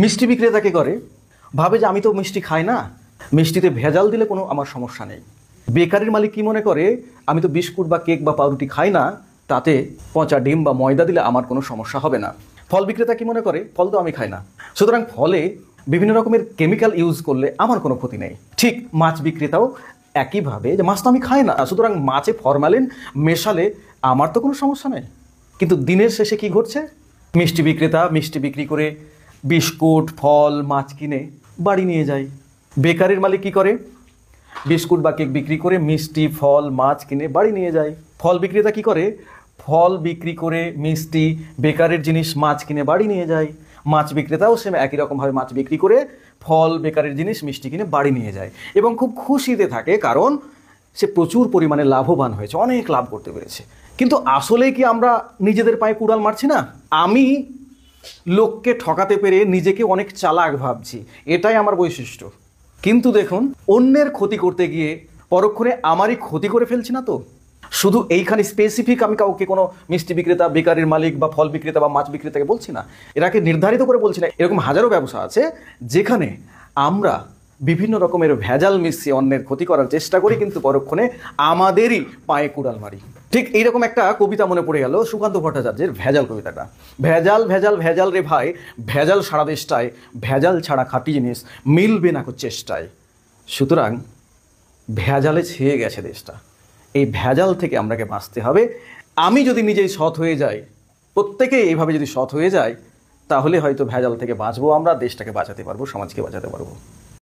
মিষ্টি বিক্রেতা কি করে, ভাবে যে আমি তো মিষ্টি খাই না, মিষ্টিতে ভেজাল দিলে কোনো আমার সমস্যা নেই। বেকারির মালিক কি মনে করে, আমি তো বিস্কুট বা কেক বা পাউরুটি খাই না, তাতে পচা ডিম বা ময়দা দিলে আমার কোনো সমস্যা হবে না। ফল বিক্রেতা কি মনে করে, ফল তো আমি খাই না, সুতরাং ফলে বিভিন্ন রকমের কেমিক্যাল ইউজ করলে আমার কোনো ক্ষতি নেই। ঠিক মাছ বিক্রেতাও একইভাবে, যে মাছ তো আমি খাই না, সুতরাং মাছে ফরমালিন মেশালে আমার তো কোনো সমস্যা নেই। কিন্তু দিনের শেষে কি ঘটছে, মিষ্টি বিক্রেতা মিষ্টি বিক্রি করে বিস্কুট ফল মাছ কিনে বাড়ি নিয়ে যায়। বেকারির মালিক কি করে, বিস্কুট বা কেক বিক্রি করে মিষ্টি ফল মাছ কিনে বাড়ি নিয়ে যায়। ফল বিক্রেতা কি করে, ফল বিক্রি করে মিষ্টি বেকারের জিনিস মাছ কিনে বাড়ি নিয়ে যায়। মাছ বিক্রেতাও সে একই রকমভাবে মাছ বিক্রি করে ফল বেকারের জিনিস মিষ্টি কিনে বাড়ি নিয়ে যায় এবং খুব খুশিতে থাকে, কারণ সে প্রচুর পরিমাণে লাভবান হয়েছে, অনেক লাভ করতে পেরেছে। কিন্তু আসলে কি আমরা নিজেদের পায়ে কুড়াল মারছি না? আমি লোককে ঠকাতে পেরে নিজেকে অনেক চালাক ভাবছি, এটাই আমার বৈশিষ্ট্য। কিন্তু দেখুন, অন্যের ক্ষতি করতে গিয়ে পরক্ষণে আমারই ক্ষতি করে ফেলছি না তো। শুধু এইখানে স্পেসিফিক আমি কাউকে কোনো মিষ্টি বিক্রেতা বেকারির মালিক বা ফল বিক্রেতা বা মাছ বিক্রেতাকে বলছি না, এটাকে নির্ধারিত করে বলছি না। এরকম হাজারো ব্যবসা আছে যেখানে আমরা বিভিন্ন রকমের ভেজাল মিশিয়ে অন্যের ক্ষতি করার চেষ্টা করি, কিন্তু পরক্ষণে আমাদেরই পায়ে কুড়াল মারি। ঠিক এইরকম একটা কবিতা মনে পড়ে গেল সুকান্ত ভট্টাচার্যের ভেজাল কবিতাটা। ভেজাল ভেজাল ভেজাল রে ভাই, ভেজাল সারা দেশটায়, ভেজাল ছাড়া খাঁটি জিনিস মিলবে না চেষ্টায়। সুতরাং ভেজালে ছেয়ে গেছে দেশটা, এই ভেজাল থেকে আমরাকে বাঁচতে হবে। আমি যদি নিজেই সৎ হয়ে যাই, প্রত্যেকেই এইভাবে যদি সৎ হয়ে যায়, তাহলে হয়তো ভেজাল থেকে বাঁচবো, আমরা দেশটাকে বাঁচাতে পারবো, সমাজকে বাঁচাতে পারবো।